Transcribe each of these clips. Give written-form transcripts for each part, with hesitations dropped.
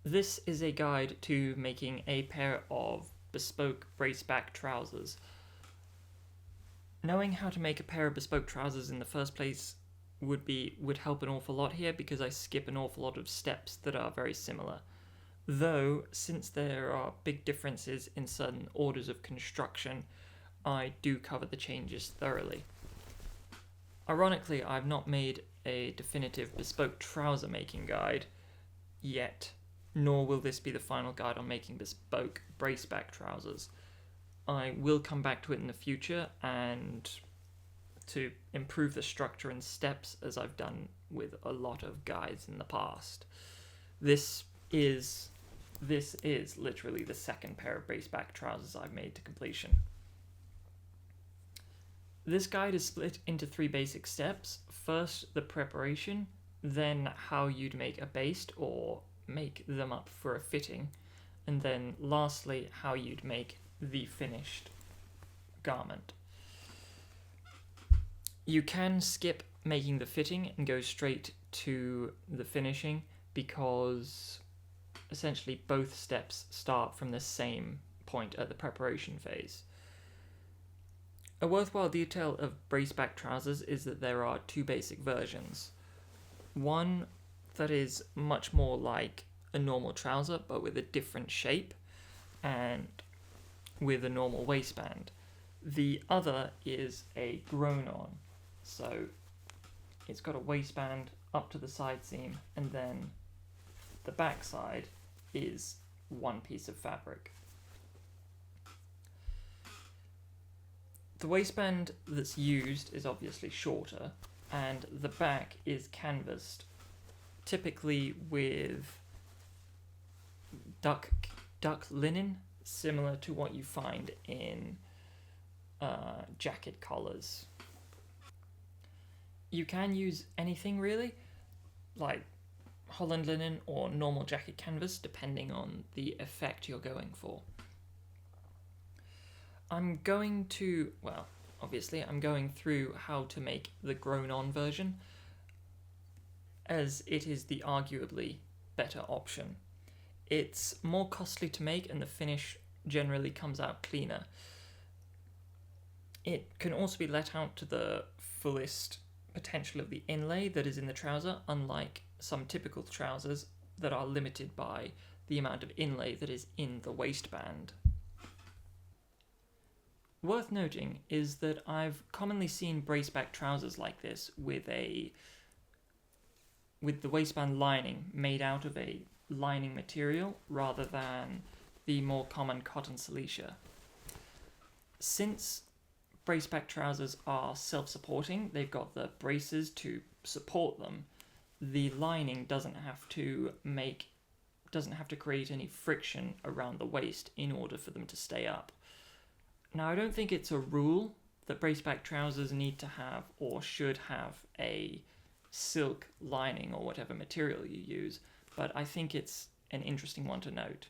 This is a guide to making a pair of bespoke braceback trousers. Knowing how to make a pair of bespoke trousers in the first place would help an awful lot here, because I skip an awful lot of steps that are very similar. Though, since there are big differences in certain orders of construction, I do cover the changes thoroughly. Ironically, I've not made a definitive bespoke trouser making guide yet, nor will this be the final guide on making bespoke braceback trousers. I will come back to it in the future and to improve the structure and steps, as I've done with a lot of guides in the past. This is literally the second pair of braceback trousers I've made to completion. This guide is split into 3 basic steps. First, the preparation, then how you'd make a baste or make them up for a fitting, and then lastly, how you'd make the finished garment. You can skip making the fitting and go straight to the finishing, because essentially both steps start from the same point at the preparation phase. A worthwhile detail of braceback trousers is that there are 2 basic versions. One that is much more like a normal trouser but with a different shape and with a normal waistband. The other is a grown-on, so it's got a waistband up to the side seam, and then the back side is one piece of fabric. The waistband that's used is obviously shorter, and the back is canvassed, typically with duck linen, similar to what you find in jacket collars. You can use anything really, like Holland linen or normal jacket canvas, depending on the effect you're going for. I'm going through how to make the grown-on version, as it is the arguably better option. It's more costly to make, and the finish generally comes out cleaner. It can also be let out to the fullest potential of the inlay that is in the trouser, unlike some typical trousers that are limited by the amount of inlay that is in the waistband. Worth noting is that I've commonly seen braceback trousers like this with the waistband lining made out of a lining material rather than the more common cotton silicea. Since braceback trousers are self-supporting, they've got the braces to support them, the lining doesn't have to create any friction around the waist in order for them to stay up. Now, I don't think it's a rule that braceback trousers need to have or should have a silk lining or whatever material you use, but I think it's an interesting one to note.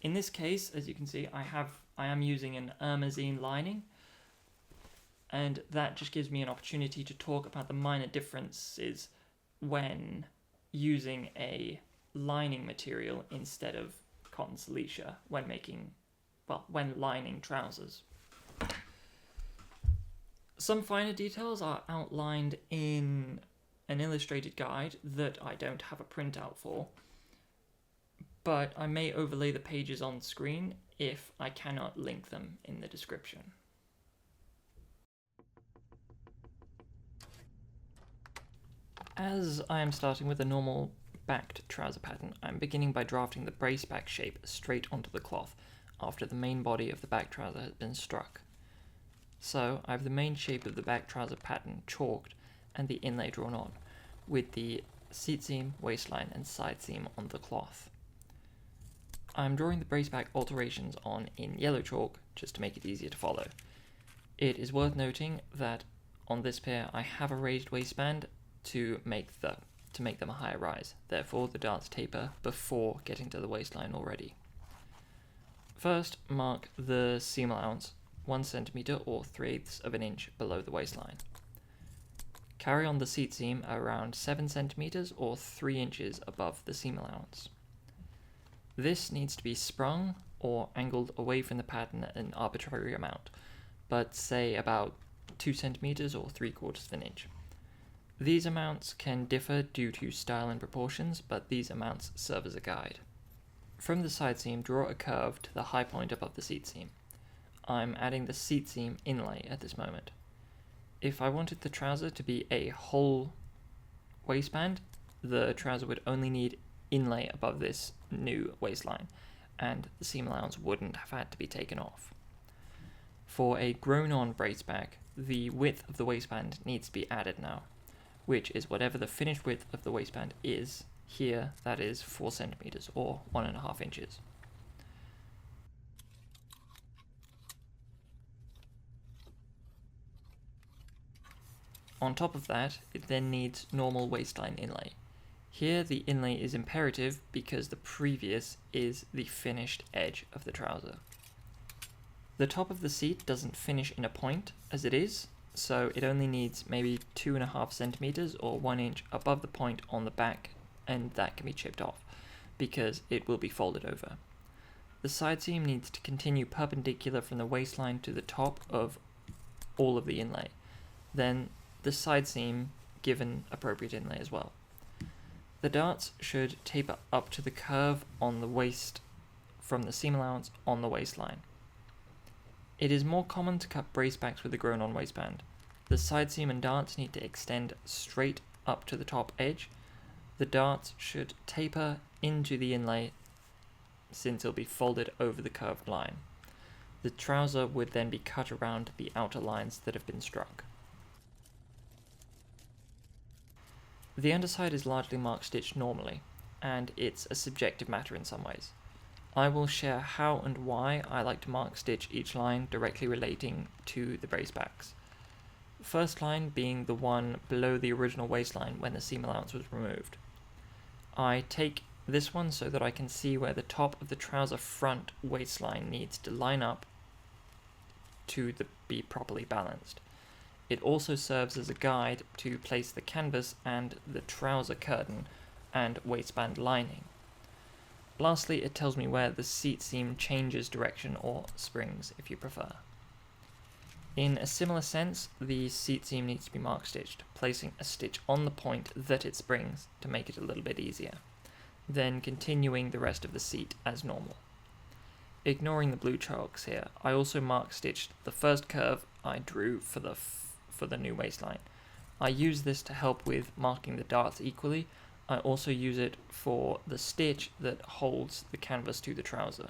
In this case, as you can see, I am using an Ermazine lining, and that just gives me an opportunity to talk about the minor differences when using a lining material instead of cotton silicea when lining trousers. Some finer details are outlined in an illustrated guide that I don't have a printout for, but I may overlay the pages on screen if I cannot link them in the description. As I am starting with a normal backed trouser pattern, I'm beginning by drafting the braceback shape straight onto the cloth after the main body of the back trouser has been struck. So I have the main shape of the back trouser pattern chalked and the inlay drawn on, with the seat seam, waistline and side seam on the cloth. I'm drawing the braceback alterations on in yellow chalk just to make it easier to follow. It is worth noting that on this pair I have a raised waistband to make them a higher rise, therefore the darts taper before getting to the waistline already. First, mark the seam allowance 1 cm or 3/8 of an inch below the waistline. Carry on the seat seam around 7 cm or 3 inches above the seam allowance. This needs to be sprung or angled away from the pattern an arbitrary amount, but say about 2 centimeters or 3/4 of an inch. These amounts can differ due to style and proportions, but these amounts serve as a guide. From the side seam, draw a curve to the high point above the seat seam. I'm adding the seat seam inlay at this moment. If I wanted the trouser to be a whole waistband, the trouser would only need inlay above this new waistline, and the seam allowance wouldn't have had to be taken off. For a grown-on brace back, the width of the waistband needs to be added now, which is whatever the finished width of the waistband is. Here, that is 4 centimeters or 1.5 inches. On top of that, it then needs normal waistline inlay. Here the inlay is imperative because the previous is the finished edge of the trouser. The top of the seat doesn't finish in a point as it is, so it only needs maybe 2.5 centimeters or 1 inch above the point on the back, and that can be chipped off because it will be folded over. The side seam needs to continue perpendicular from the waistline to the top of all of the inlay. Then the side seam given appropriate inlay as well. The darts should taper up to the curve on the waist from the seam allowance on the waistline. It is more common to cut brace backs with a grown-on waistband. The side seam and darts need to extend straight up to the top edge. The darts should taper into the inlay since it'll be folded over the curved line. The trouser would then be cut around the outer lines that have been struck. The underside is largely mark stitched normally, and it's a subjective matter in some ways. I will share how and why I like to mark stitch each line directly relating to the brace backs. First line being the one below the original waistline when the seam allowance was removed. I take this one so that I can see where the top of the trouser front waistline needs to line up to be properly balanced. It also serves as a guide to place the canvas and the trouser curtain and waistband lining. Lastly, it tells me where the seat seam changes direction, or springs if you prefer. In a similar sense, the seat seam needs to be mark stitched, placing a stitch on the point that it springs to make it a little bit easier, then continuing the rest of the seat as normal. Ignoring the blue chalks here, I also mark stitched the first curve I drew for the new waistline. I use this to help with marking the darts equally. I also use it for the stitch that holds the canvas to the trouser.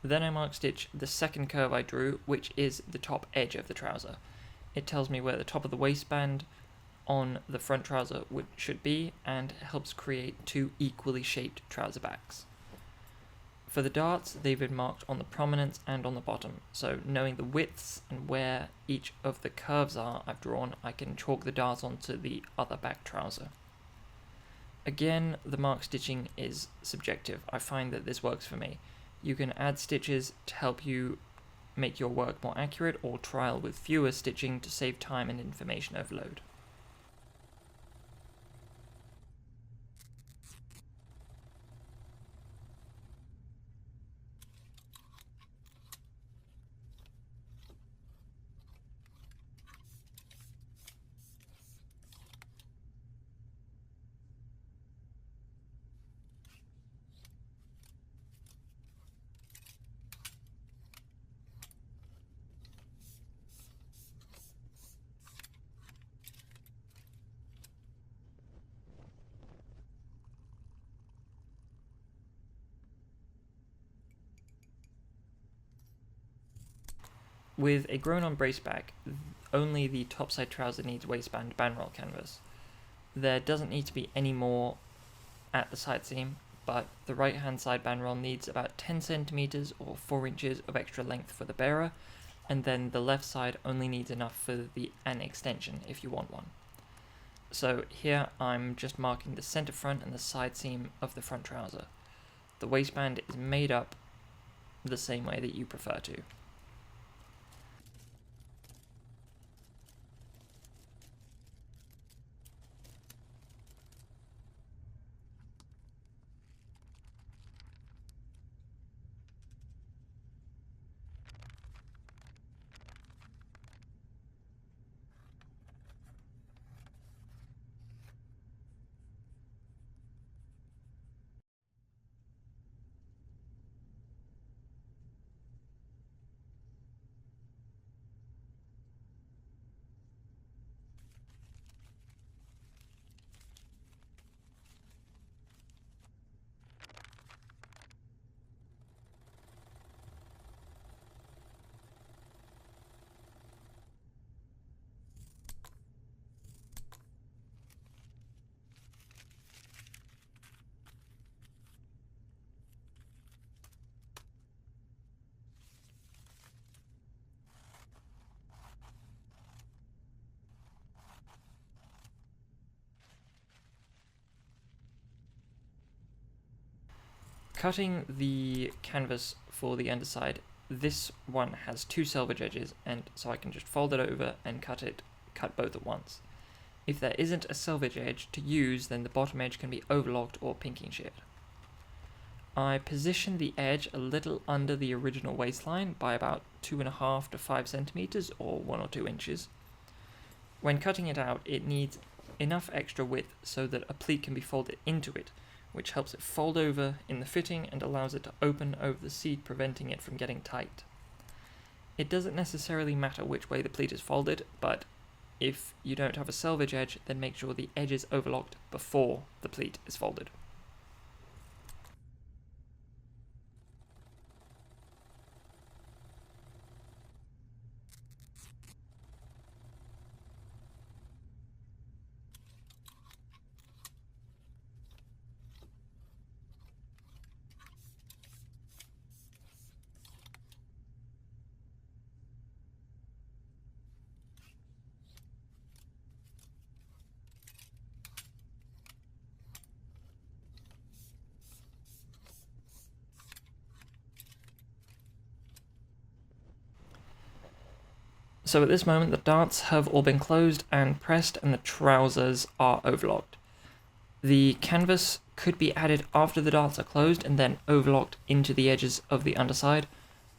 Then I mark stitch the second curve I drew, which is the top edge of the trouser. It tells me where the top of the waistband on the front trouser should be, and helps create 2 equally shaped trouser backs. For the darts, they've been marked on the prominence and on the bottom, so knowing the widths and where each of the curves are I've drawn, I can chalk the darts onto the other back trouser. Again, the mark stitching is subjective. I find that this works for me. You can add stitches to help you make your work more accurate, or trial with fewer stitching to save time and information overload. With a grown-on brace back, only the topside trouser needs waistband bandroll canvas. There doesn't need to be any more at the side seam, but the right hand side bandroll needs about 10 centimeters or 4 inches of extra length for the bearer, and then the left side only needs enough for an extension if you want one. So here I'm just marking the center front and the side seam of the front trouser. The waistband is made up the same way that you prefer to. cutting the canvas for the underside, this one has two selvage edges, and so I can just fold it over and cut both at once. If there isn't a selvage edge to use, then the bottom edge can be overlocked or pinking sheared. I position the edge a little under the original waistline by about 2.5 to 5 centimeters or 1 or 2 inches. When cutting it out, it needs enough extra width so that a pleat can be folded into it, which helps it fold over in the fitting and allows it to open over the seat, preventing it from getting tight. It doesn't necessarily matter which way the pleat is folded, but if you don't have a selvage edge, then make sure the edge is overlocked before the pleat is folded. So at this moment the darts have all been closed and pressed and the trousers are overlocked. The canvas could be added after the darts are closed and then overlocked into the edges of the underside,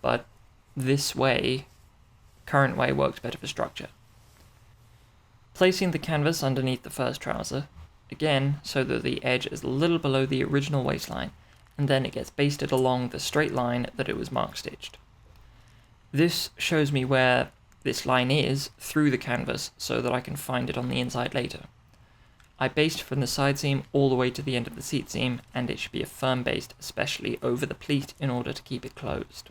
but this way, current way, works better for structure. Placing the canvas underneath the first trouser, again so that the edge is a little below the original waistline, and then it gets basted along the straight line that it was mark stitched. This shows me where this line is through the canvas so that I can find it on the inside later. I baste from the side seam all the way to the end of the seat seam, and it should be a firm baste, especially over the pleat, in order to keep it closed.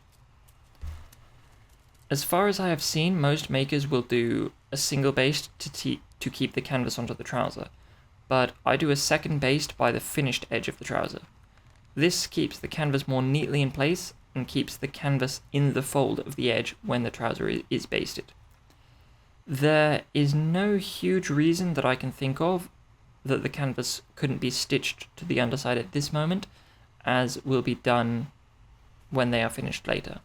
As far as I have seen, most makers will do a single baste to keep the canvas onto the trouser, but I do a second baste by the finished edge of the trouser. This keeps the canvas more neatly in place and keeps the canvas in the fold of the edge when the trouser is basted. There is no huge reason that I can think of that the canvas couldn't be stitched to the underside at this moment, as will be done when they are finished later.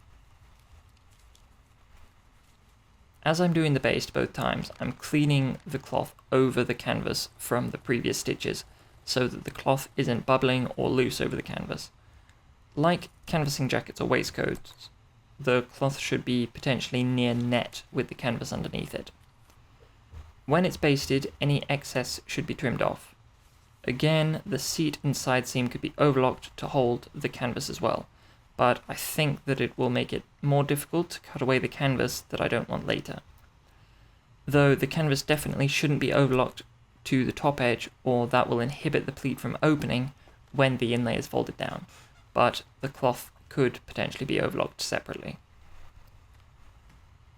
As I'm doing the baste both times, I'm cleaning the cloth over the canvas from the previous stitches so that the cloth isn't bubbling or loose over the canvas. Like canvassing jackets or waistcoats, the cloth should be potentially near net with the canvas underneath it. When it's basted, any excess should be trimmed off. Again, the seat and side seam could be overlocked to hold the canvas as well, but I think that it will make it more difficult to cut away the canvas that I don't want later. Though the canvas definitely shouldn't be overlocked to the top edge, or that will inhibit the pleat from opening when the inlay is folded down, but the cloth could potentially be overlocked separately.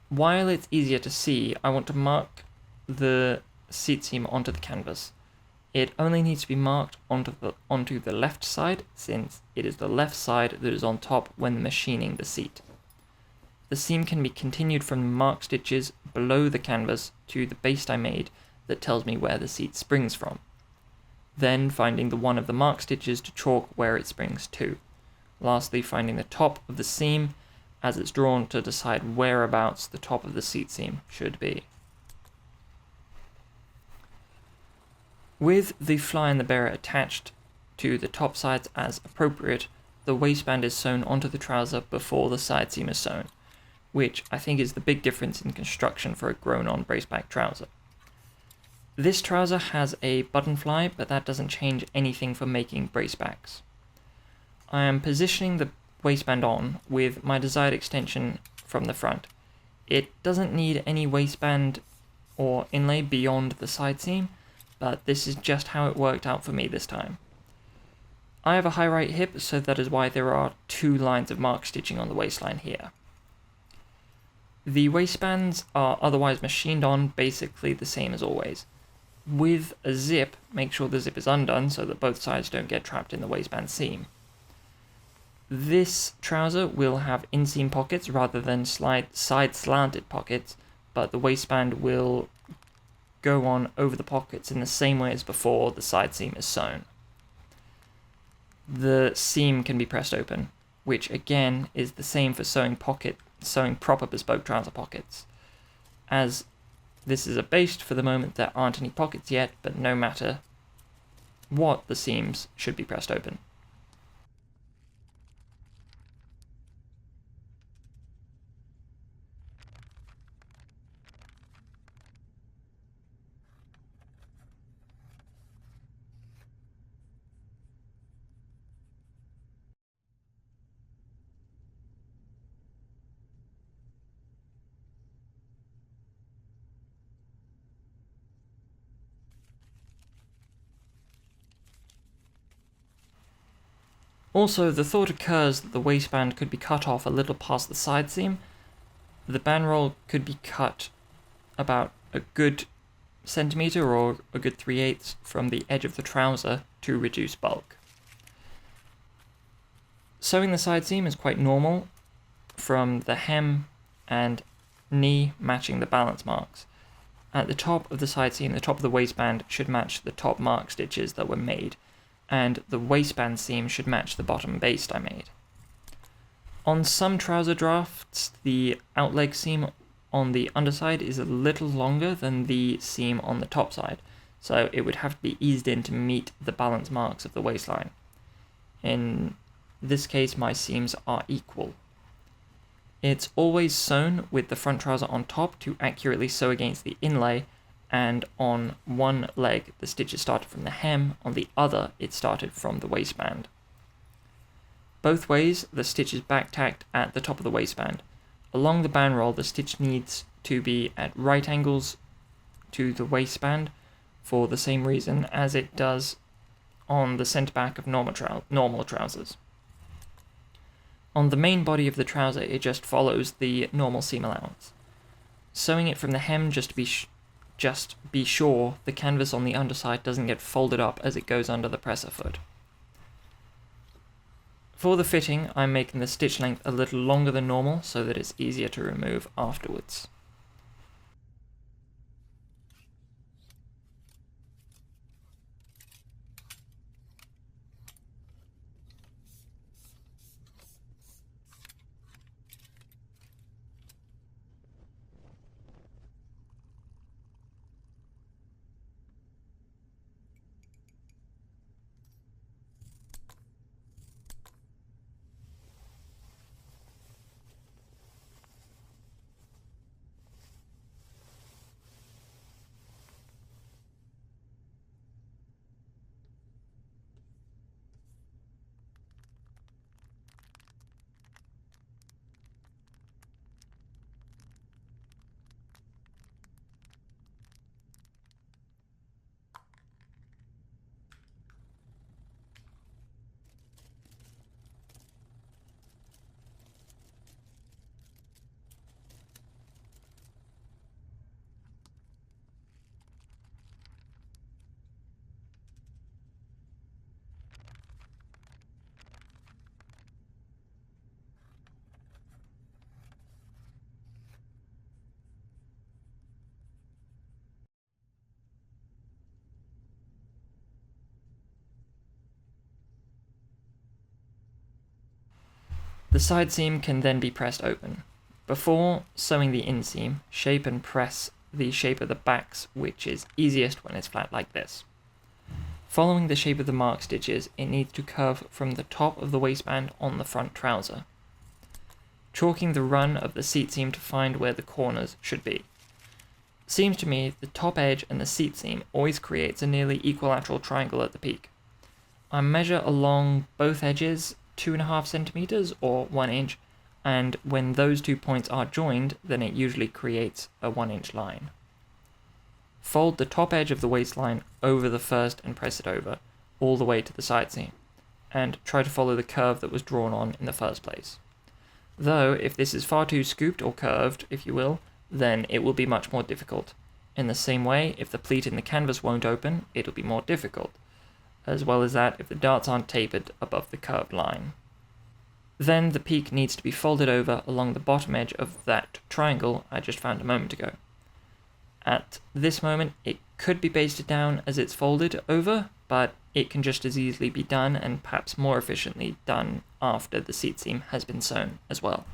While it's easier to see, I want to mark the seat seam onto the canvas. It only needs to be marked onto the left side, since it is the left side that is on top when machining the seat. The seam can be continued from the mark stitches below the canvas to the baste I made that tells me where the seat springs from. Then finding the one of the mark stitches to chalk where it springs to. Lastly, finding the top of the seam as it's drawn to decide whereabouts the top of the seat seam should be. With the fly and the bearer attached to the top sides as appropriate, the waistband is sewn onto the trouser before the side seam is sewn, which I think is the big difference in construction for a grown-on braceback trouser. This trouser has a button fly, but that doesn't change anything for making bracebacks. I am positioning the waistband on with my desired extension from the front. It doesn't need any waistband or inlay beyond the side seam, but this is just how it worked out for me this time. I have a high right hip, so that is why there are 2 lines of mark stitching on the waistline here. The waistbands are otherwise machined on basically the same as always. With a zip, make sure the zip is undone so that both sides don't get trapped in the waistband seam. This trouser will have inseam pockets rather than side slanted pockets, but the waistband will go on over the pockets in the same way as before the side seam is sewn. the seam can be pressed open, which again is the same for sewing proper bespoke trouser pockets. As this is a baste for the moment, there aren't any pockets yet, but no matter what, the seams should be pressed open. Also, the thought occurs that the waistband could be cut off a little past the side seam. The band roll could be cut about a good centimetre or a good 3/8 from the edge of the trouser to reduce bulk. Sewing the side seam is quite normal, from the hem and knee matching the balance marks. At the top of the side seam, the top of the waistband should match the top mark stitches that were made, and the waistband seam should match the bottom baste I made. On some trouser drafts, the outleg seam on the underside is a little longer than the seam on the top side, so it would have to be eased in to meet the balance marks of the waistline. In this case, my seams are equal. It's always sewn with the front trouser on top to accurately sew against the inlay, and on one leg the stitches started from the hem, on the other it started from the waistband. Both ways the stitch is back tacked at the top of the waistband. Along the band roll the stitch needs to be at right angles to the waistband for the same reason as it does on the centre back of normal trousers. On the main body of the trouser it just follows the normal seam allowance. Sewing it from the hem, just be sure the canvas on the underside doesn't get folded up as it goes under the presser foot. For the fitting, I'm making the stitch length a little longer than normal so that it's easier to remove afterwards. The side seam can then be pressed open. Before sewing the inseam, shape and press the shape of the backs, which is easiest when it's flat like this. Following the shape of the mark stitches, it needs to curve from the top of the waistband on the front trouser, chalking the run of the seat seam to find where the corners should be. Seems to me the top edge and the seat seam always creates a nearly equilateral triangle at the peak. I measure along both edges 2.5 centimeters or 1 inch, and when those 2 points are joined, then it usually creates a 1-inch line. Fold the top edge of the waistline over the first and press it over, all the way to the side seam, and try to follow the curve that was drawn on in the first place. Though, if this is far too scooped or curved, if you will, then it will be much more difficult. In the same way, if the pleat in the canvas won't open, it'll be more difficult, as well as that if the darts aren't tapered above the curved line. Then the peak needs to be folded over along the bottom edge of that triangle I just found a moment ago. At this moment, it could be basted down as it's folded over, but it can just as easily be done, and perhaps more efficiently done, after the seat seam has been sewn as well.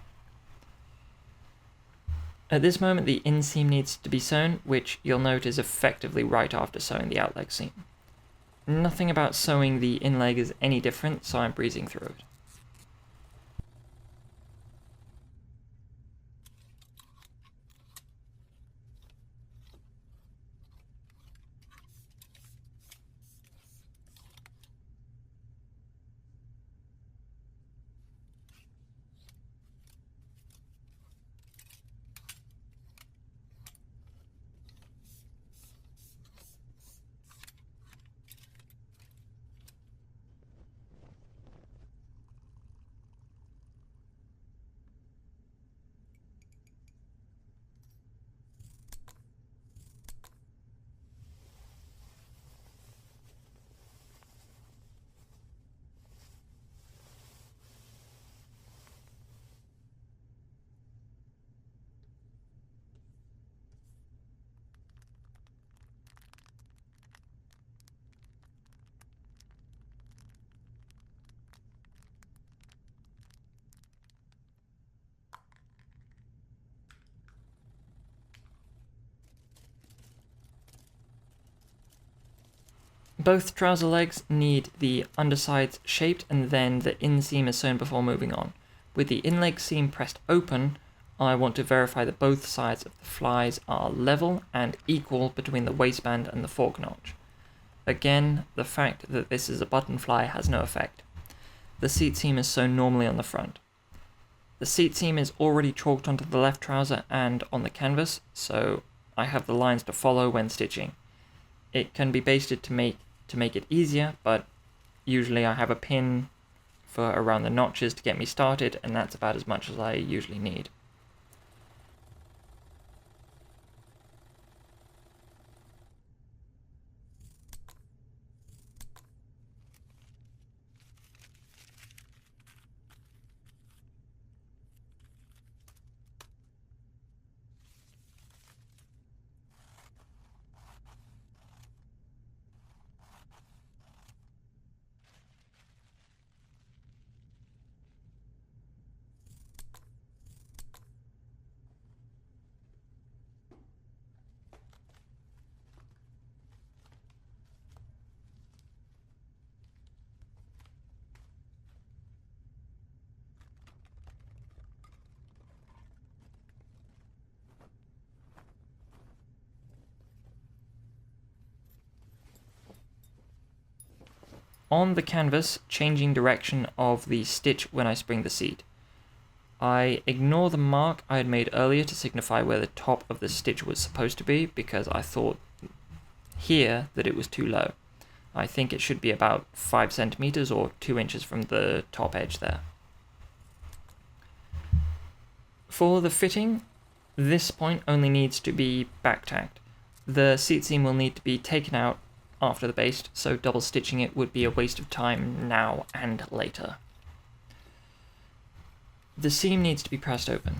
At this moment, the inseam needs to be sewn, which you'll note is effectively right after sewing the outleg seam. Nothing about sewing the inleg is any different, so I'm breezing through it. Both trouser legs need the undersides shaped, and then the inseam is sewn before moving on. With the inleg seam pressed open, I want to verify that both sides of the flies are level and equal between the waistband and the fork notch. Again, the fact that this is a button fly has no effect. The seat seam is sewn normally on the front. The seat seam is already chalked onto the left trouser and on the canvas, so I have the lines to follow when stitching. It can be basted to make it easier, but usually I have a pin for around the notches to get me started, and that's about as much as I usually need. On the canvas, changing direction of the stitch when I spring the seat. I ignore the mark I had made earlier to signify where the top of the stitch was supposed to be, because I thought here that it was too low. I think it should be about 5 centimeters or 2 inches from the top edge there. For the fitting, this point only needs to be back tacked. The seat seam will need to be taken out after the baste, so double stitching it would be a waste of time now and later. The seam needs to be pressed open.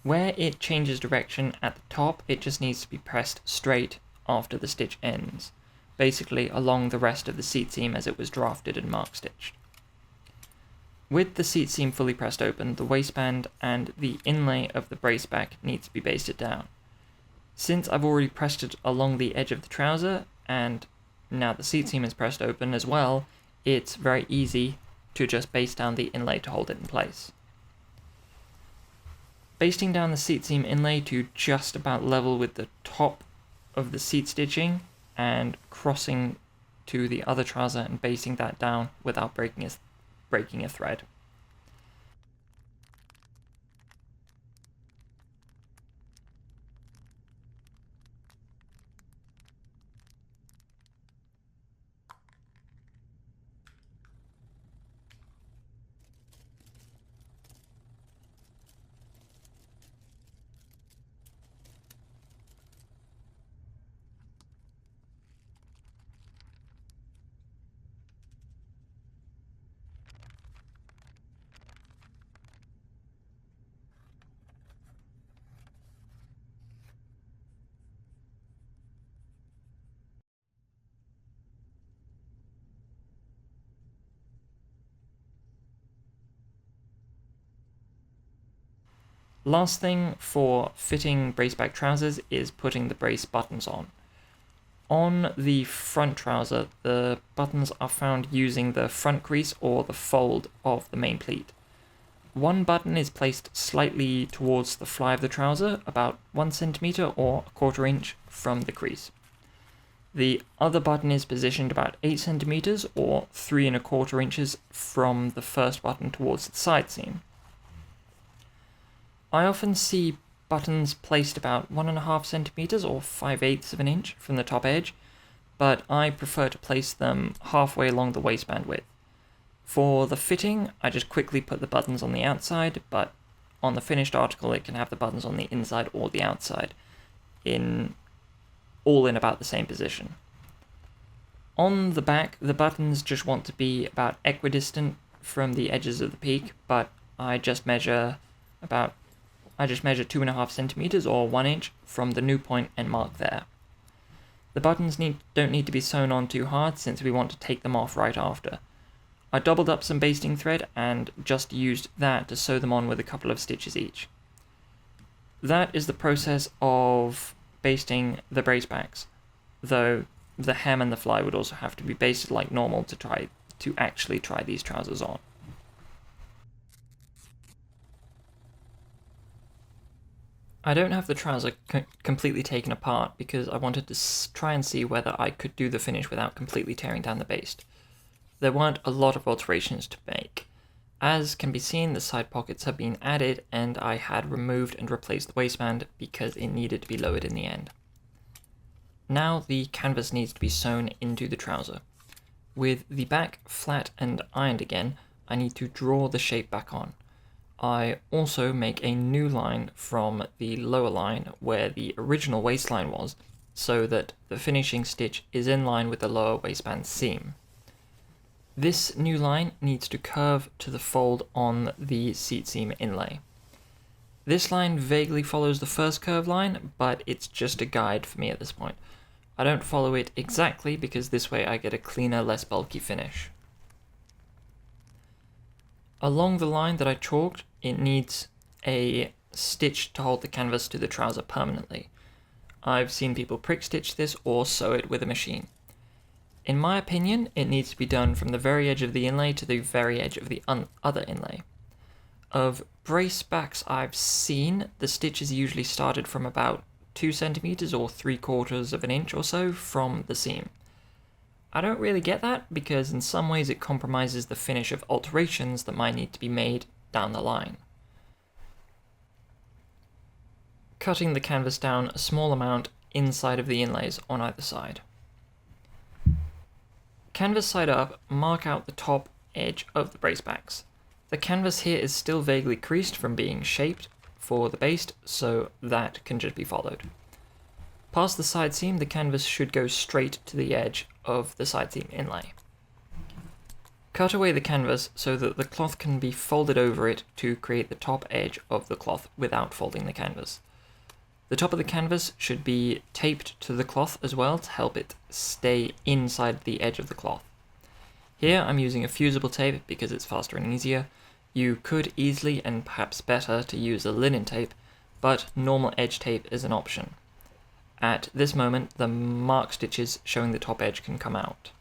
Where it changes direction at the top, it just needs to be pressed straight after the stitch ends, basically along the rest of the seat seam as it was drafted and mark stitched. With the seat seam fully pressed open, the waistband and the inlay of the brace back needs to be basted down. Since I've already pressed it along the edge of the trouser, and now the seat seam is pressed open as well, it's very easy to just baste down the inlay to hold it in place. Basting down the seat seam inlay to just about level with the top of the seat stitching, and crossing to the other trouser and basting that down without breaking a thread. Last thing for fitting brace back trousers is putting the brace buttons on. On the front trouser, the buttons are found using the front crease or the fold of the main pleat. One button is placed slightly towards the fly of the trouser, about 1 centimeter or a quarter inch from the crease. The other button is positioned about 8 centimeters or 3 1/4 inches from the first button towards the side seam. I often see buttons placed about 1.5 centimeters or 5/8 of an inch from the top edge, but I prefer to place them halfway along the waistband width. For the fitting, I just quickly put the buttons on the outside, but on the finished article it can have the buttons on the inside or the outside, all in about the same position. On the back, the buttons just want to be about equidistant from the edges of the peak, but I just measure 2.5 centimeters or 1 inch from the new point and mark there. The buttons don't need to be sewn on too hard since we want to take them off right after. I doubled up some basting thread and just used that to sew them on with a couple of stitches each. That is the process of basting the brace backs, though the hem and the fly would also have to be basted like normal to actually try these trousers on. I don't have the trouser completely taken apart because I wanted to try and see whether I could do the finish without completely tearing down the baste. There weren't a lot of alterations to make. As can be seen, the side pockets have been added and I had removed and replaced the waistband because it needed to be lowered in the end. Now the canvas needs to be sewn into the trouser. With the back flat and ironed again, I need to draw the shape back on. I also make a new line from the lower line where the original waistline was, so that the finishing stitch is in line with the lower waistband seam. This new line needs to curve to the fold on the seat seam inlay. This line vaguely follows the first curve line, but it's just a guide for me at this point. I don't follow it exactly because this way I get a cleaner, less bulky finish. Along the line that I chalked, it needs a stitch to hold the canvas to the trouser permanently. I've seen people prick stitch this or sew it with a machine. In my opinion, it needs to be done from the very edge of the inlay to the very edge of the other inlay. Of brace backs I've seen, the stitch is usually started from about 2 centimeters or 3/4 of an inch or so from the seam. I don't really get that because in some ways it compromises the finish of alterations that might need to be made down the line. Cutting the canvas down a small amount inside of the inlays on either side. Canvas side up, mark out the top edge of the brace backs. The canvas here is still vaguely creased from being shaped for the baste, so that can just be followed. Past the side seam, the canvas should go straight to the edge of the side seam inlay. Cut away the canvas so that the cloth can be folded over it to create the top edge of the cloth without folding the canvas. The top of the canvas should be taped to the cloth as well to help it stay inside the edge of the cloth. Here I'm using a fusible tape because it's faster and easier. You could easily and perhaps better to use a linen tape, but normal edge tape is an option. At this moment, the mark stitches showing the top edge can come out.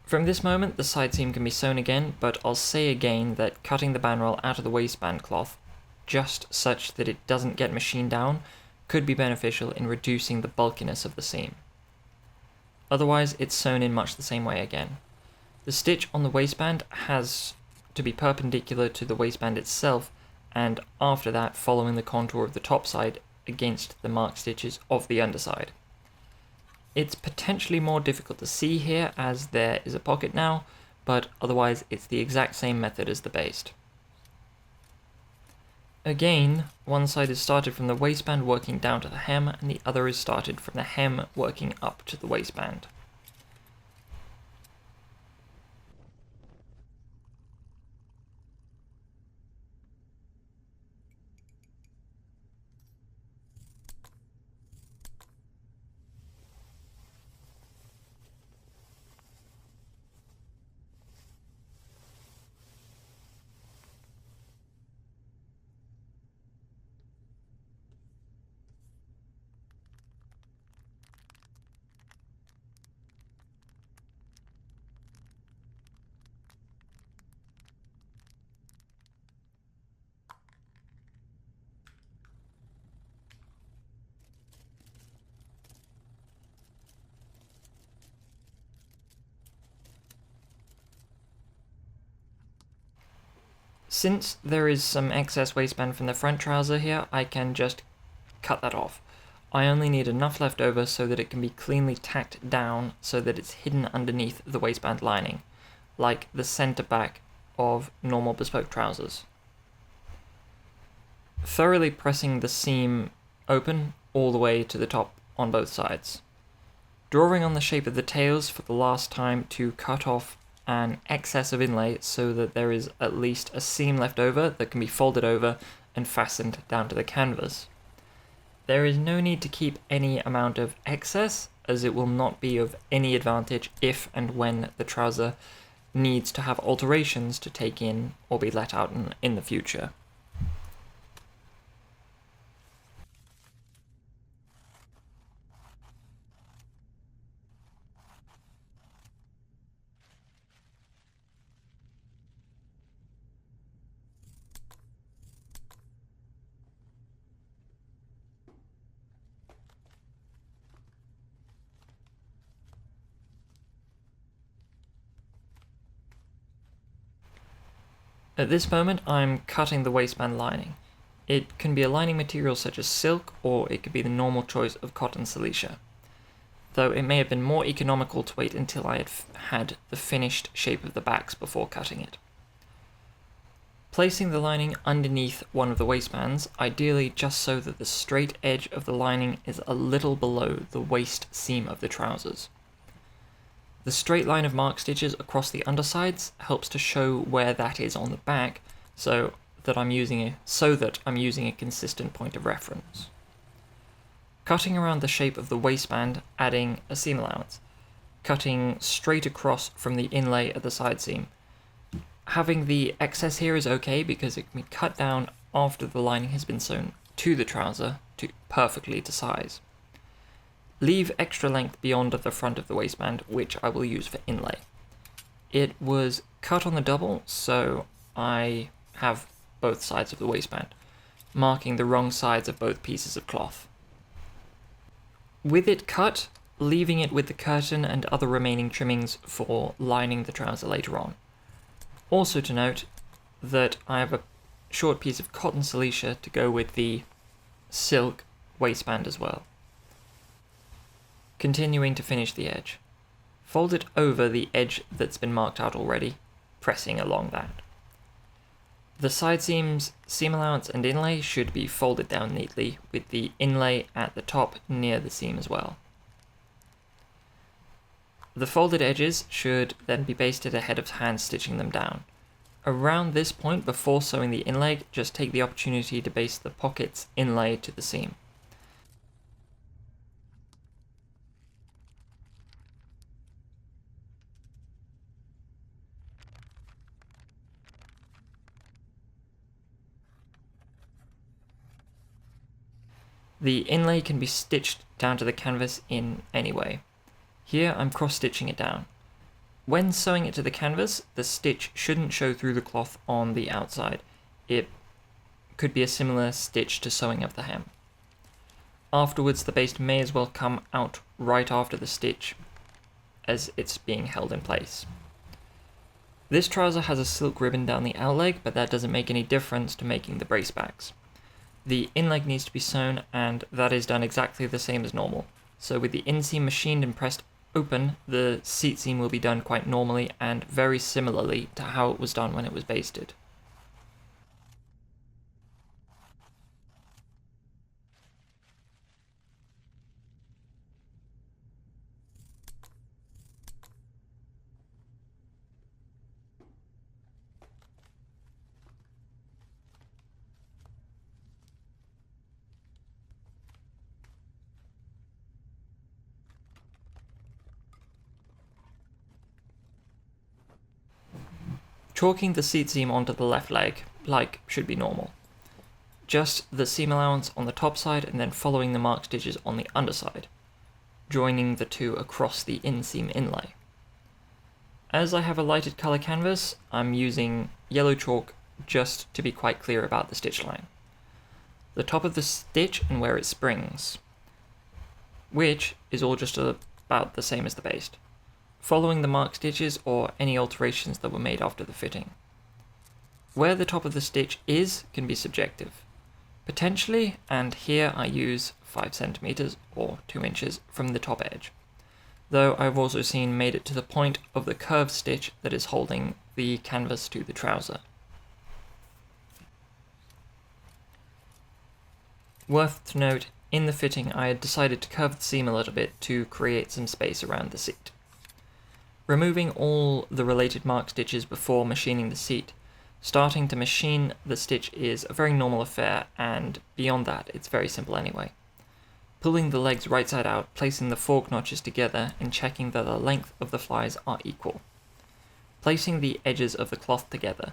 From this moment, the side seam can be sewn again, but I'll say again that cutting the band roll out of the waistband cloth, just such that it doesn't get machined down, could be beneficial in reducing the bulkiness of the seam. Otherwise, it's sewn in much the same way again. The stitch on the waistband has to be perpendicular to the waistband itself, and after that following the contour of the top side against the mark stitches of the underside. It's potentially more difficult to see here as there is a pocket now, but otherwise it's the exact same method as the baste. Again, one side is started from the waistband working down to the hem, and the other is started from the hem working up to the waistband. Since there is some excess waistband from the front trouser here, I can just cut that off. I only need enough left over so that it can be cleanly tacked down so that it's hidden underneath the waistband lining, like the center back of normal bespoke trousers. Thoroughly pressing the seam open all the way to the top on both sides. Drawing on the shape of the tails for the last time to cut off an excess of inlay so that there is at least a seam left over that can be folded over and fastened down to the canvas. There is no need to keep any amount of excess, as it will not be of any advantage if and when the trouser needs to have alterations to take in or be let out in the future. At this moment, I'm cutting the waistband lining. It can be a lining material such as silk, or it could be the normal choice of cotton silicea, though it may have been more economical to wait until I had the finished shape of the backs before cutting it. Placing the lining underneath one of the waistbands, ideally just so that the straight edge of the lining is a little below the waist seam of the trousers. The straight line of mark stitches across the undersides helps to show where that is on the back, so that I'm using a consistent point of reference. Cutting around the shape of the waistband, adding a seam allowance. Cutting straight across from the inlay at the side seam. Having the excess here is okay because it can be cut down after the lining has been sewn to the trouser perfectly to size. Leave extra length beyond the front of the waistband, which I will use for inlay. It was cut on the double, so I have both sides of the waistband, marking the wrong sides of both pieces of cloth. With it cut, leaving it with the curtain and other remaining trimmings for lining the trouser later on. Also to note that I have a short piece of cotton silicea to go with the silk waistband as well. Continuing to finish the edge. Fold it over the edge that's been marked out already, pressing along that. The side seams, seam allowance and inlay should be folded down neatly, with the inlay at the top near the seam as well. The folded edges should then be basted ahead of hand stitching them down. Around this point, before sewing the inlay, just take the opportunity to baste the pockets inlay to the seam. The inlay can be stitched down to the canvas in any way. Here I'm cross-stitching it down. When sewing it to the canvas, the stitch shouldn't show through the cloth on the outside. It could be a similar stitch to sewing up the hem. Afterwards, the baste may as well come out right after the stitch as it's being held in place. This trouser has a silk ribbon down the outleg, but that doesn't make any difference to making the brace backs. The inleg needs to be sewn, and that is done exactly the same as normal. So with the inseam machined and pressed open, the seat seam will be done quite normally and very similarly to how it was done when it was basted. Chalking the seat seam onto the left leg, like should be normal. Just the seam allowance on the top side and then following the mark stitches on the underside, joining the two across the inseam inlay. As I have a lighted colour canvas, I'm using yellow chalk just to be quite clear about the stitch line. The top of the stitch and where it springs, which is all just about the same as the base, following the mark stitches or any alterations that were made after the fitting. Where the top of the stitch is can be subjective, potentially, and here I use 5 centimeters or 2 inches from the top edge, though I've also seen made it to the point of the curved stitch that is holding the canvas to the trouser. Worth to note, in the fitting I had decided to curve the seam a little bit to create some space around the seat. Removing all the related mark stitches before machining the seat, starting to machine the stitch is a very normal affair, and beyond that it's very simple anyway. Pulling the legs right side out, placing the fork notches together and checking that the length of the flies are equal. Placing the edges of the cloth together.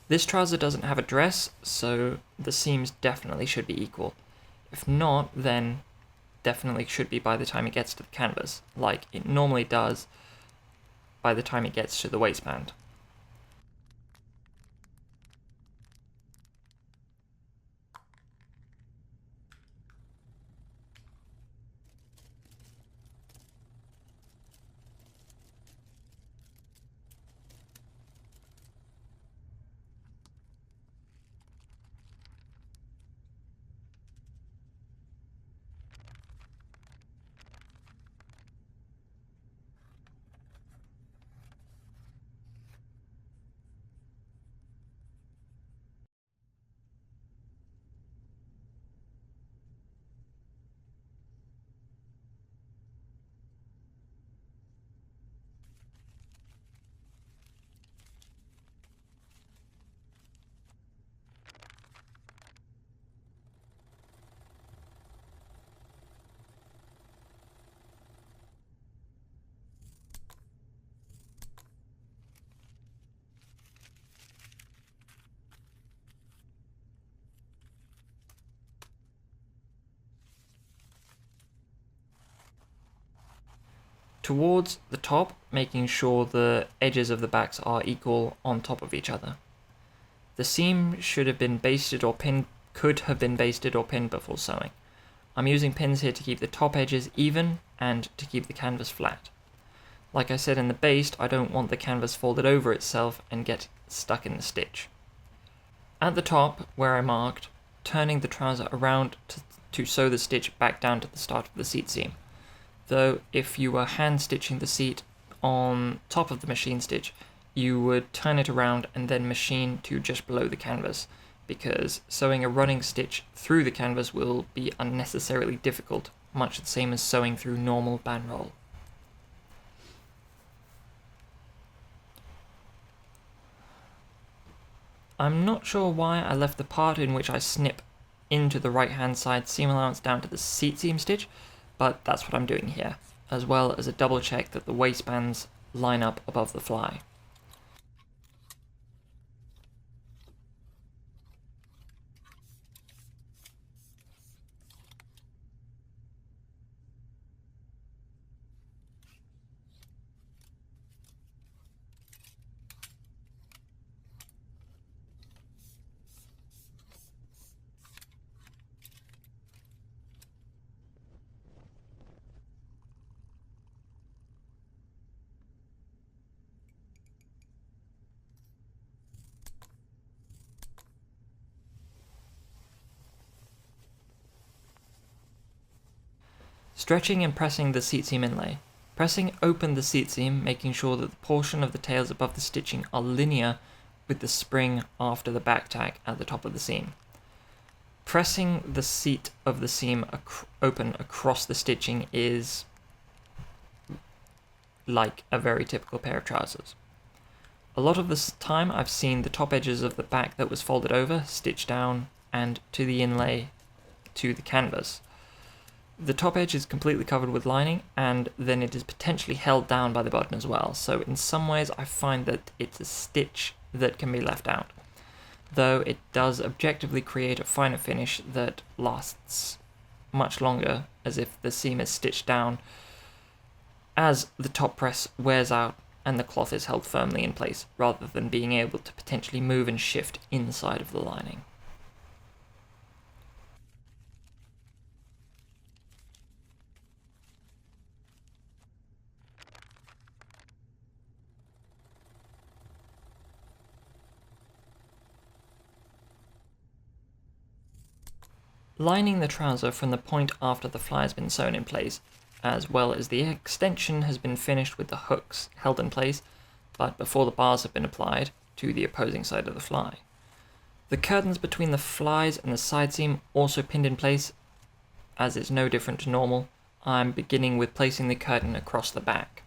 This trouser doesn't have a dress, so the seams definitely should be equal. If not, then definitely should be by the time it gets to the canvas, like it normally does by the time it gets to the waistband. Towards the top, making sure the edges of the backs are equal on top of each other. The seam should have been basted or pinned, could have been basted or pinned before sewing. I'm using pins here to keep the top edges even and to keep the canvas flat. Like I said in the baste, I don't want the canvas folded over itself and get stuck in the stitch. At the top, where I marked, turning the trouser around to sew the stitch back down to the start of the seat seam. Though if you were hand stitching the seat on top of the machine stitch, you would turn it around and then machine to just below the canvas, because sewing a running stitch through the canvas will be unnecessarily difficult, much the same as sewing through normal band roll. I'm not sure why I left the part in which I snip into the right hand side seam allowance down to the seat seam stitch, but that's what I'm doing here, as well as a double check that the waistbands line up above the fly. Stretching and pressing the seat seam inlay. Pressing open the seat seam, making sure that the portion of the tails above the stitching are linear with the spring after the back tack at the top of the seam. Pressing the seat of the seam open across the stitching is like a very typical pair of trousers. A lot of the time I've seen the top edges of the back that was folded over, stitched down, and to the inlay to the canvas. The top edge is completely covered with lining, and then it is potentially held down by the button as well, so in some ways I find that it's a stitch that can be left out, though it does objectively create a finer finish that lasts much longer, as if the seam is stitched down as the top press wears out and the cloth is held firmly in place, rather than being able to potentially move and shift inside of the lining. Lining the trouser from the point after the fly has been sewn in place, as well as the extension has been finished with the hooks held in place, but before the bars have been applied to the opposing side of the fly. The curtains between the flies and the side seam also pinned in place, as is no different to normal. I'm beginning with placing the curtain across the back.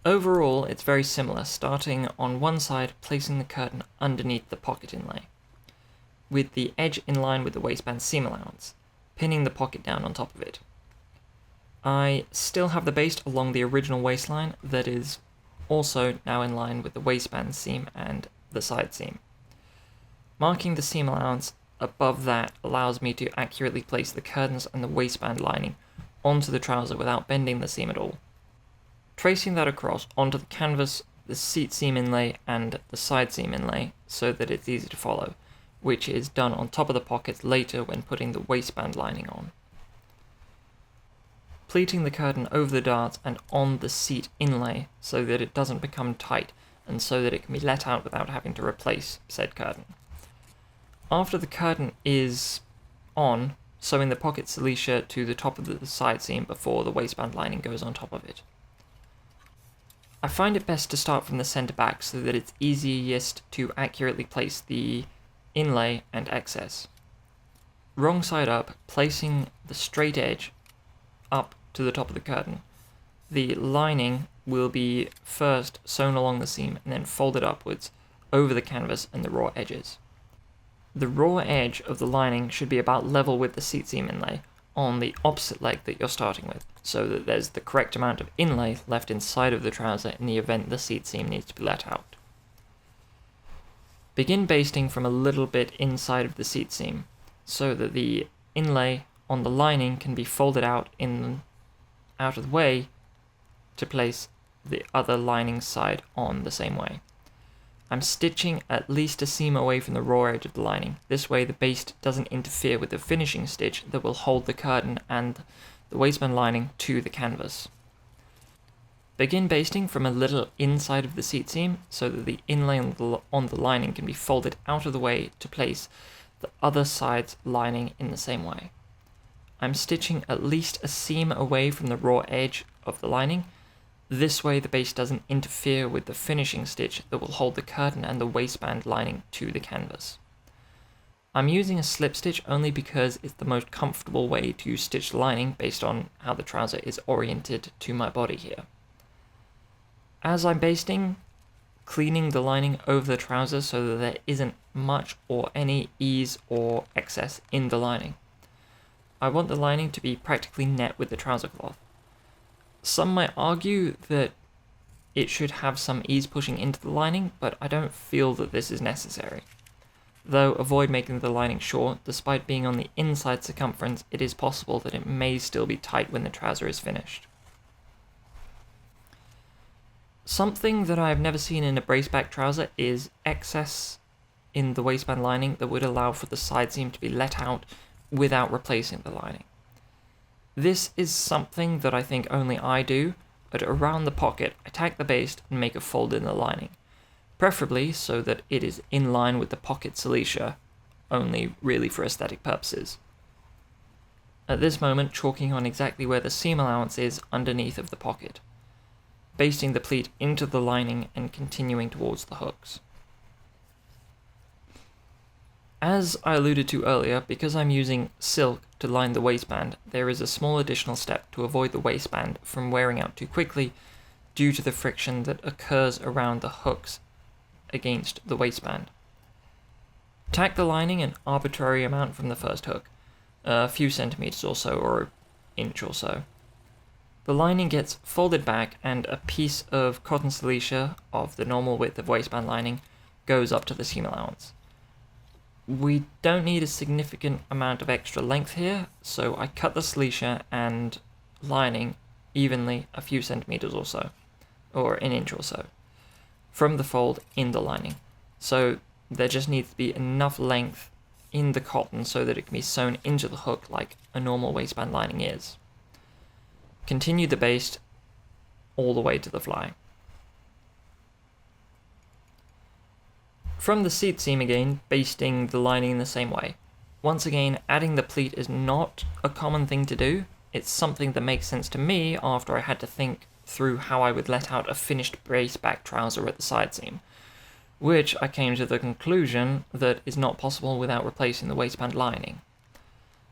Overall, it's very similar, starting on one side, placing the curtain underneath the pocket inlay, with the edge in line with the waistband seam allowance, pinning the pocket down on top of it. I still have the baste along the original waistline that is also now in line with the waistband seam and the side seam. Marking the seam allowance above that allows me to accurately place the curtains and the waistband lining onto the trouser without bending the seam at all. Tracing that across onto the canvas, the seat seam inlay and the side seam inlay so that it's easy to follow, which is done on top of the pockets later when putting the waistband lining on. Pleating the curtain over the darts and on the seat inlay so that it doesn't become tight and so that it can be let out without having to replace said curtain. After the curtain is on, sewing the pocket silicea to the top of the side seam before the waistband lining goes on top of it. I find it best to start from the center back so that it's easiest to accurately place the inlay and excess. Wrong side up, placing the straight edge up to the top of the curtain. The lining will be first sewn along the seam and then folded upwards over the canvas and the raw edges. The raw edge of the lining should be about level with the seat seam inlay on the opposite leg that you're starting with, so that there's the correct amount of inlay left inside of the trouser in the event the seat seam needs to be let out. Begin basting from a little bit inside of the seat seam, so that the inlay on the lining can be folded out of the way to place the other lining side on the same way. I'm stitching at least a seam away from the raw edge of the lining. This way the baste doesn't interfere with the finishing stitch that will hold the curtain and the waistband lining to the canvas. Begin basting from a little inside of the seat seam so that the inlay on the lining can be folded out of the way to place the other side's lining in the same way. I'm stitching at least a seam away from the raw edge of the lining. This way the baste doesn't interfere with the finishing stitch that will hold the curtain and the waistband lining to the canvas. I'm using a slip stitch only because it's the most comfortable way to stitch the lining based on how the trouser is oriented to my body here. As I'm basting, cleaning the lining over the trouser so that there isn't much or any ease or excess in the lining. I want the lining to be practically net with the trouser cloth. Some might argue that it should have some ease pushing into the lining, but I don't feel that this is necessary. Though avoid making the lining short, despite being on the inside circumference, it is possible that it may still be tight when the trouser is finished. Something that I've never seen in a braceback trouser is excess in the waistband lining that would allow for the side seam to be let out without replacing the lining. This is something that I think only I do, but around the pocket I tack the baste and make a fold in the lining, preferably so that it is in line with the pocket silicea, only really for aesthetic purposes. At this moment, chalking on exactly where the seam allowance is underneath of the pocket, basting the pleat into the lining and continuing towards the hooks. As I alluded to earlier, because I'm using silk to line the waistband, there is a small additional step to avoid the waistband from wearing out too quickly due to the friction that occurs around the hooks against the waistband. Tack the lining an arbitrary amount from the first hook, a few centimeters or so, or an inch or so. The lining gets folded back and a piece of cotton silicea of the normal width of waistband lining goes up to the seam allowance. We don't need a significant amount of extra length here, so I cut the silicea and lining evenly a few centimeters or so, or an inch or so, from the fold in the lining. So there just needs to be enough length in the cotton so that it can be sewn into the hook like a normal waistband lining is. Continue the baste all the way to the fly. From the seat seam again, basting the lining in the same way. Once again, adding the pleat is not a common thing to do. It's something that makes sense to me after I had to think through how I would let out a finished brace back trouser at the side seam, which I came to the conclusion that is not possible without replacing the waistband lining.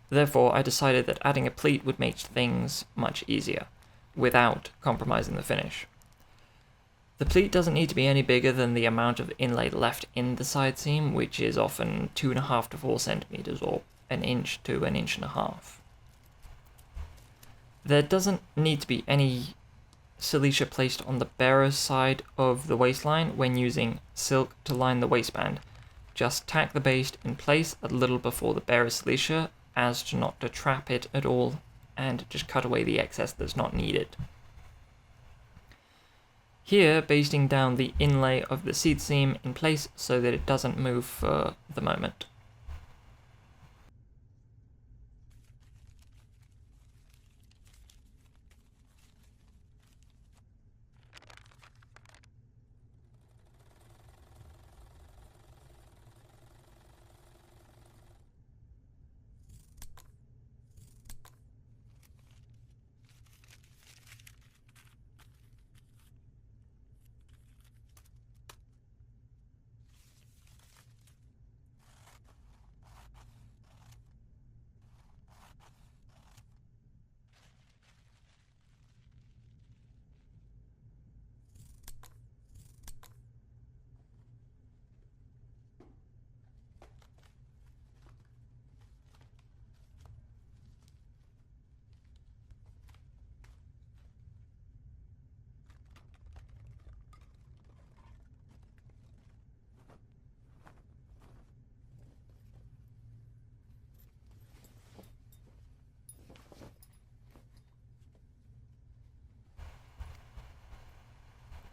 Therefore, I decided that adding a pleat would make things much easier, without compromising the finish. The pleat doesn't need to be any bigger than the amount of inlay left in the side seam, which is often 2.5 to 4 centimeters, or an inch to an inch and a half. There doesn't need to be any silicea placed on the bearer's side of the waistline when using silk to line the waistband. Just tack the baste in place a little before the bearer's silicea, as to not to trap it at all, and just cut away the excess that's not needed. Here, basting down the inlay of the seat seam in place so that it doesn't move for the moment.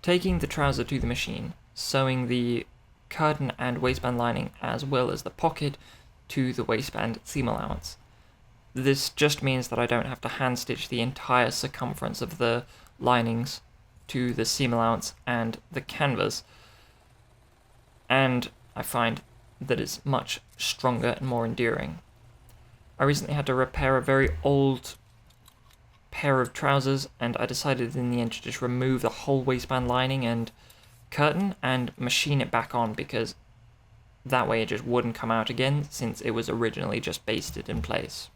Taking the trouser to the machine, sewing the curtain and waistband lining as well as the pocket to the waistband seam allowance. This just means that I don't have to hand stitch the entire circumference of the linings to the seam allowance and the canvas, and I find that it's much stronger and more enduring. I recently had to repair a very old pair of trousers, and I decided in the end to just remove the whole waistband lining and curtain and machine it back on, because that way it just wouldn't come out again since it was originally just basted in place.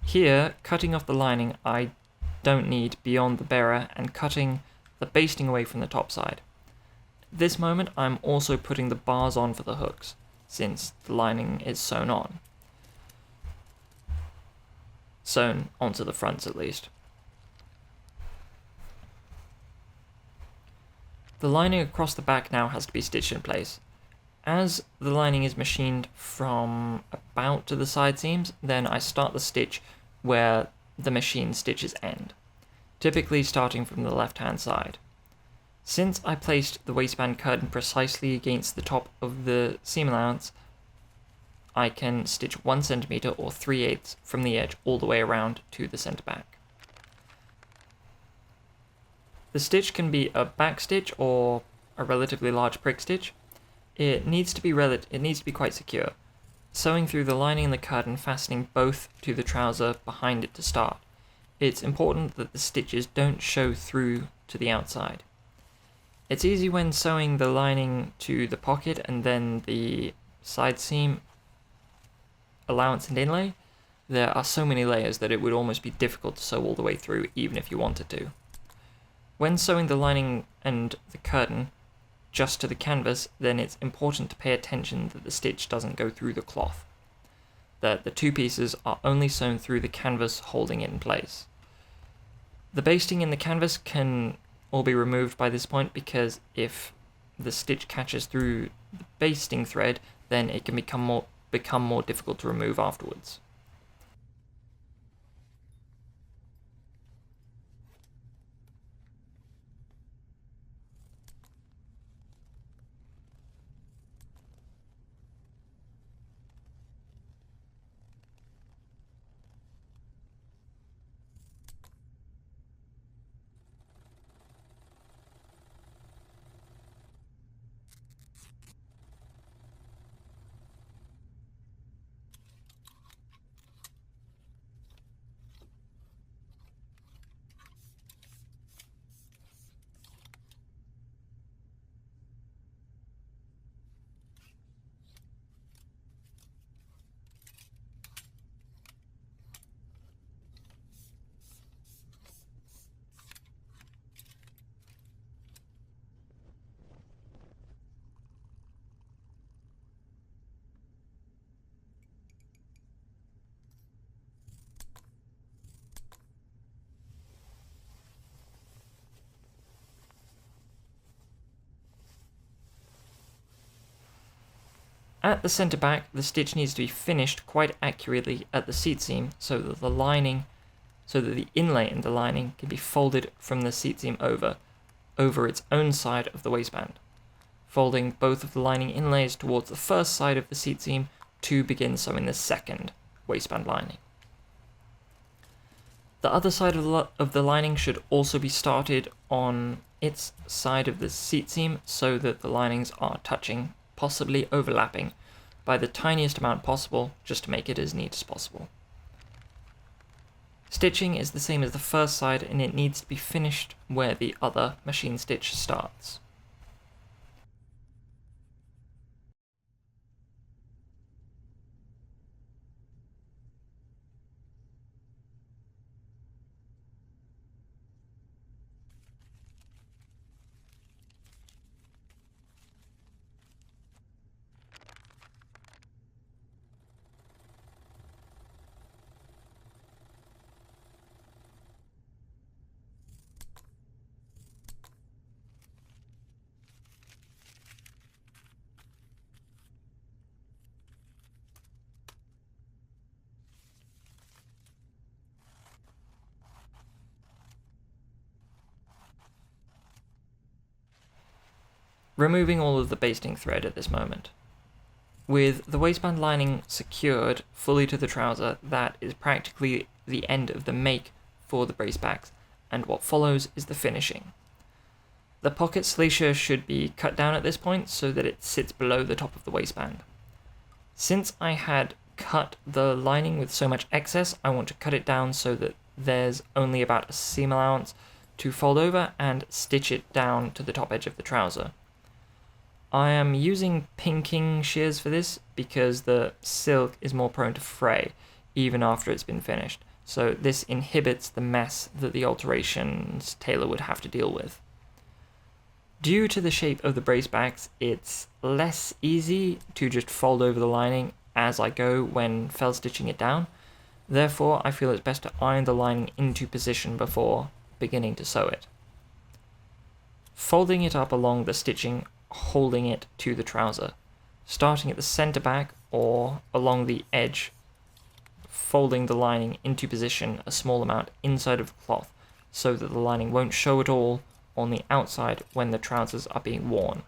Here, cutting off the lining I don't need beyond the bearer and cutting the basting away from the top side. This moment I'm also putting the bars on for the hooks, since the lining is sewn on. Sewn onto the fronts at least. The lining across the back now has to be stitched in place. As the lining is machined from about to the side seams, then I start the stitch where the machine stitches end, typically starting from the left-hand side. Since I placed the waistband curtain precisely against the top of the seam allowance, I can stitch 1 centimeter or 3/8 from the edge all the way around to the center back. The stitch can be a back stitch or a relatively large prick stitch. It needs to be quite secure. Sewing through the lining and the curtain, fastening both to the trouser behind it to start. It's important that the stitches don't show through to the outside. It's easy when sewing the lining to the pocket and then the side seam allowance and inlay. There are so many layers that it would almost be difficult to sew all the way through, even if you wanted to. When sewing the lining and the curtain just to the canvas, then it's important to pay attention that the stitch doesn't go through the cloth, that the two pieces are only sewn through the canvas, holding it in place. The basting in the canvas can all be removed by this point, because if the stitch catches through the basting thread, then it can become more difficult to remove afterwards. At the centre back, the stitch needs to be finished quite accurately at the seat seam, so that the inlay in the lining can be folded from the seat seam over its own side of the waistband, folding both of the lining inlays towards the first side of the seat seam to begin sewing the second waistband lining. The other side of the lining should also be started on its side of the seat seam, so that the linings are touching, possibly overlapping, by the tiniest amount possible, just to make it as neat as possible. Stitching is the same as the first side, and it needs to be finished where the other machine stitch starts. Removing all of the basting thread at this moment. With the waistband lining secured fully to the trouser, that is practically the end of the make for the brace backs, and what follows is the finishing. The pocket sleisure should be cut down at this point so that it sits below the top of the waistband. Since I had cut the lining with so much excess, I want to cut it down so that there's only about a seam allowance to fold over and stitch it down to the top edge of the trouser. I am using pinking shears for this because the silk is more prone to fray even after it's been finished, so this inhibits the mess that the alterations tailor would have to deal with. Due to the shape of the brace backs, it's less easy to just fold over the lining as I go when fell stitching it down. Therefore, I feel it's best to iron the lining into position before beginning to sew it. Folding it up along the stitching, holding it to the trouser, starting at the center back or along the edge, folding the lining into position a small amount inside of the cloth so that the lining won't show at all on the outside when the trousers are being worn.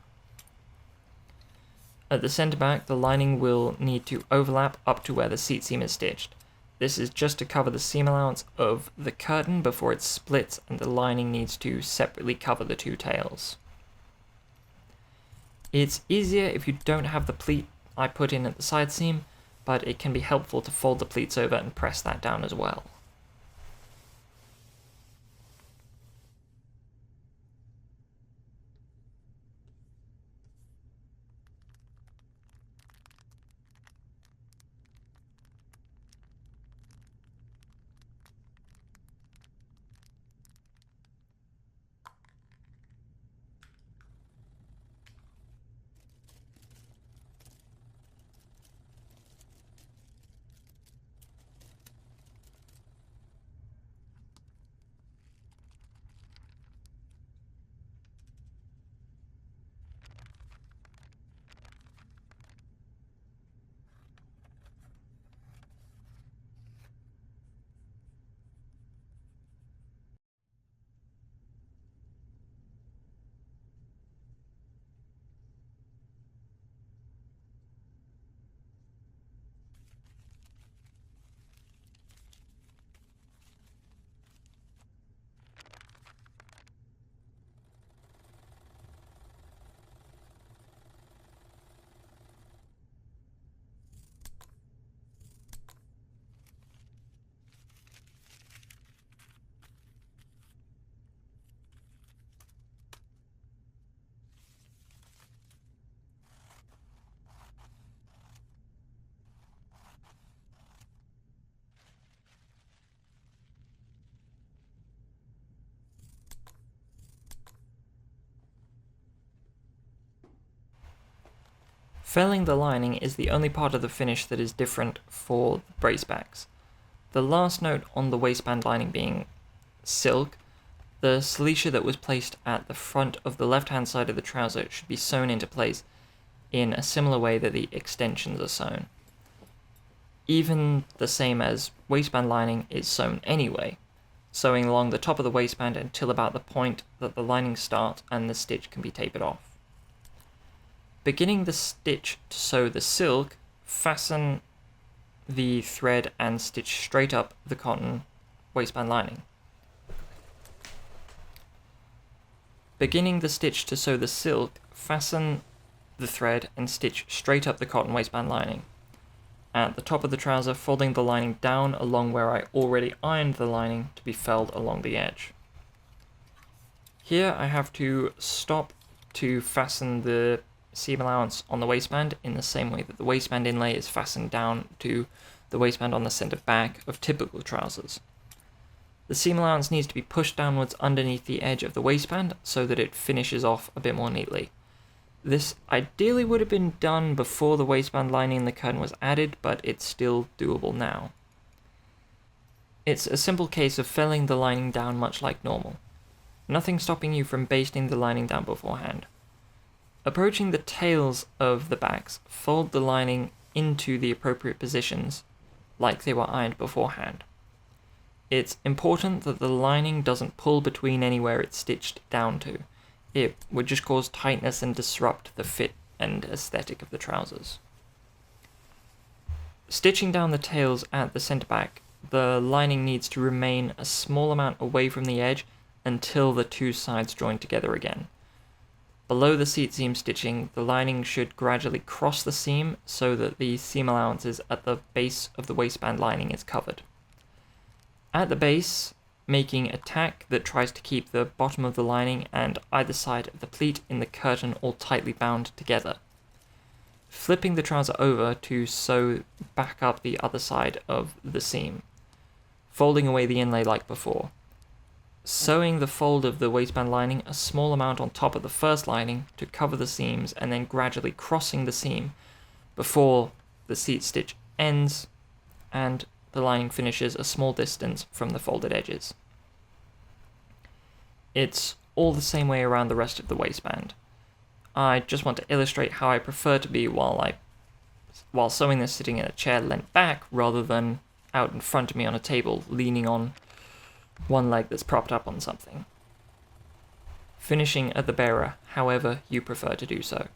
At the center back, the lining will need to overlap up to where the seat seam is stitched. This is just to cover the seam allowance of the curtain before it splits and the lining needs to separately cover the two tails. It's easier if you don't have the pleat I put in at the side seam, but it can be helpful to fold the pleats over and press that down as well. Felling the lining is the only part of the finish that is different for the brace backs. The last note on the waistband lining being silk, the silesia that was placed at the front of the left-hand side of the trouser should be sewn into place in a similar way that the extensions are sewn. Even the same as waistband lining is sewn anyway, sewing along the top of the waistband until about the point that the lining starts and the stitch can be tapered off. Beginning the stitch to sew the silk, fasten the thread and stitch straight up the cotton waistband lining. Beginning the stitch to sew the silk, fasten the thread and stitch straight up the cotton waistband lining. At the top of the trouser, folding the lining down along where I already ironed the lining to be felled along the edge. Here I have to stop to fasten the seam allowance on the waistband in the same way that the waistband inlay is fastened down to the waistband on the center back of typical trousers. The seam allowance needs to be pushed downwards underneath the edge of the waistband so that it finishes off a bit more neatly. This ideally would have been done before the waistband lining in the curtain was added, but it's still doable now. It's a simple case of felling the lining down much like normal. Nothing stopping you from basting the lining down beforehand. Approaching the tails of the backs, fold the lining into the appropriate positions, like they were ironed beforehand. It's important that the lining doesn't pull between anywhere it's stitched down to. It would just cause tightness and disrupt the fit and aesthetic of the trousers. Stitching down the tails at the center back, the lining needs to remain a small amount away from the edge until the two sides join together again. Below the seat seam stitching, the lining should gradually cross the seam so that the seam allowances at the base of the waistband lining is covered. At the base, making a tack that tries to keep the bottom of the lining and either side of the pleat in the curtain all tightly bound together. Flipping the trouser over to sew back up the other side of the seam. Folding away the inlay like before. Sewing the fold of the waistband lining a small amount on top of the first lining to cover the seams and then gradually crossing the seam before the seat stitch ends and the lining finishes a small distance from the folded edges. It's all the same way around the rest of the waistband. I just want to illustrate how I prefer to be while sewing this sitting in a chair leant back rather than out in front of me on a table leaning on one leg that's propped up on something. Finishing at the bearer however you prefer to do so.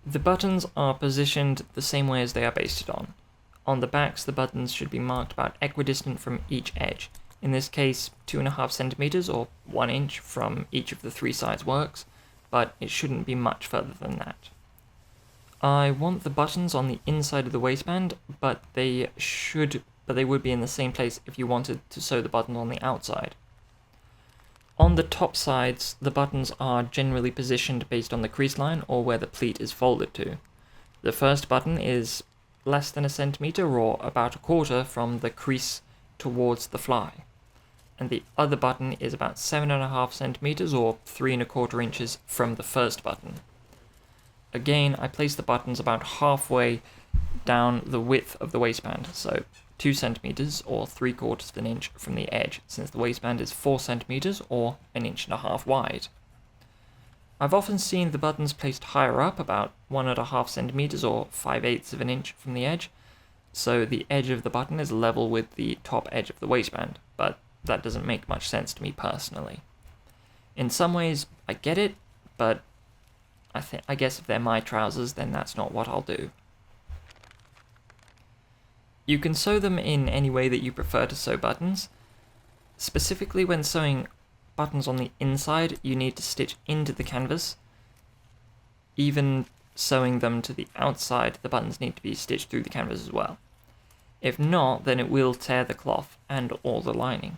The buttons are positioned the same way as they are basted on. On the backs, the buttons should be marked about equidistant from each edge. In this case, 2.5 centimeters or 1 inch from each of the 3 sides works, but it shouldn't be much further than that. I want the buttons on the inside of the waistband, but they would be in the same place if you wanted to sew the button on the outside. On the top sides, the buttons are generally positioned based on the crease line or where the pleat is folded to. The first button is less than 1 centimeter or about 1/4 from the crease towards the fly, and the other button is about 7.5 centimeters or 3.25 inches from the first button. Again, I place the buttons about halfway down the width of the waistband, so 2 centimeters or 3/4 of an inch from the edge, since the waistband is 4 centimeters or 1.5 inches wide. I've often seen the buttons placed higher up, about 1.5 centimeters or 5/8 of an inch from the edge, so the edge of the button is level with the top edge of the waistband, but that doesn't make much sense to me personally. In some ways, I get it, but I guess if they're my trousers, then that's not what I'll do. You can sew them in any way that you prefer to sew buttons. Specifically when sewing buttons on the inside, you need to stitch into the canvas. Even sewing them to the outside, the buttons need to be stitched through the canvas as well. If not, then it will tear the cloth and or the lining.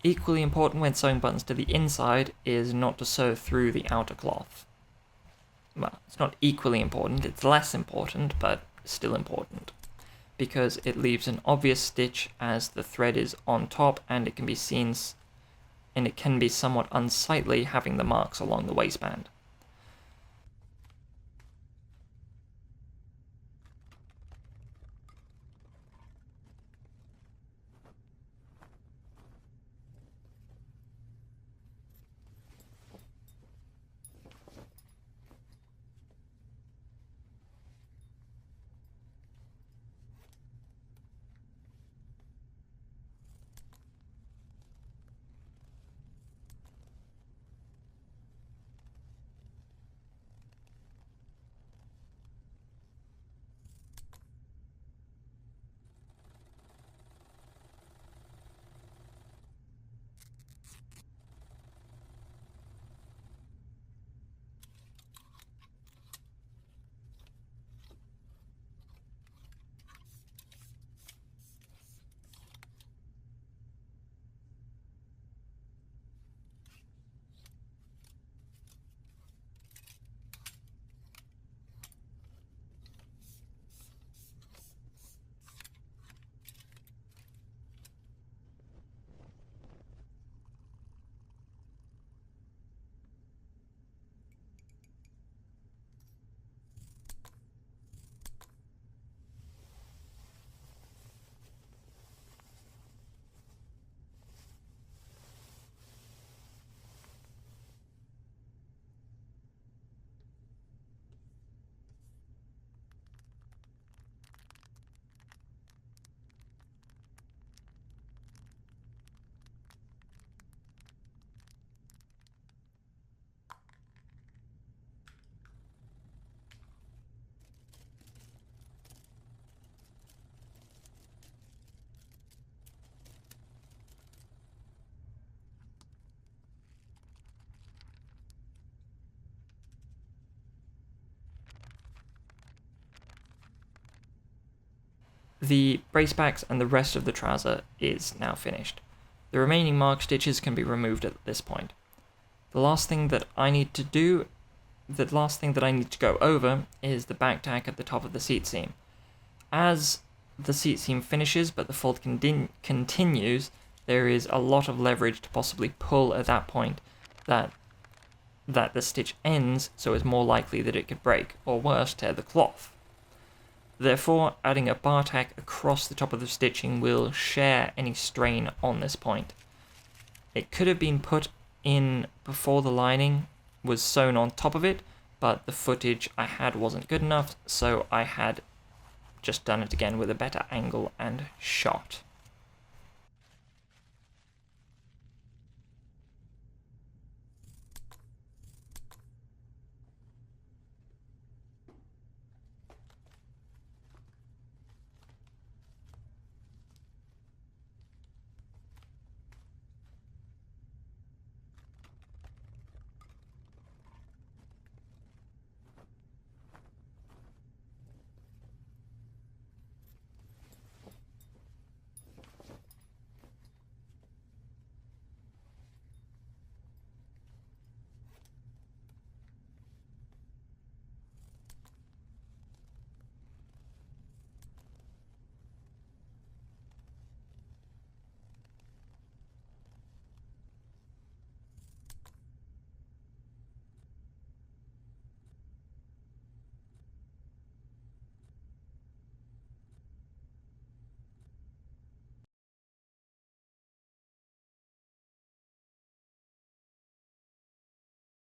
Equally important when sewing buttons to the inside is not to sew through the outer cloth. Well, it's not equally important, it's less important, but still important, because it leaves an obvious stitch as the thread is on top, and it can be seen, and it can be somewhat unsightly having the marks along the waistband. The brace backs and the rest of the trouser is now finished. The remaining mark stitches can be removed at this point. The last thing that I need to go over is the back tack at the top of the seat seam. As the seat seam finishes but the fold continues, there is a lot of leverage to possibly pull at that point that the stitch ends, so it's more likely that it could break, or worse, tear the cloth. Therefore, adding a bar tack across the top of the stitching will share any strain on this point. It could have been put in before the lining was sewn on top of it, but the footage I had wasn't good enough, so I had just done it again with a better angle and shot.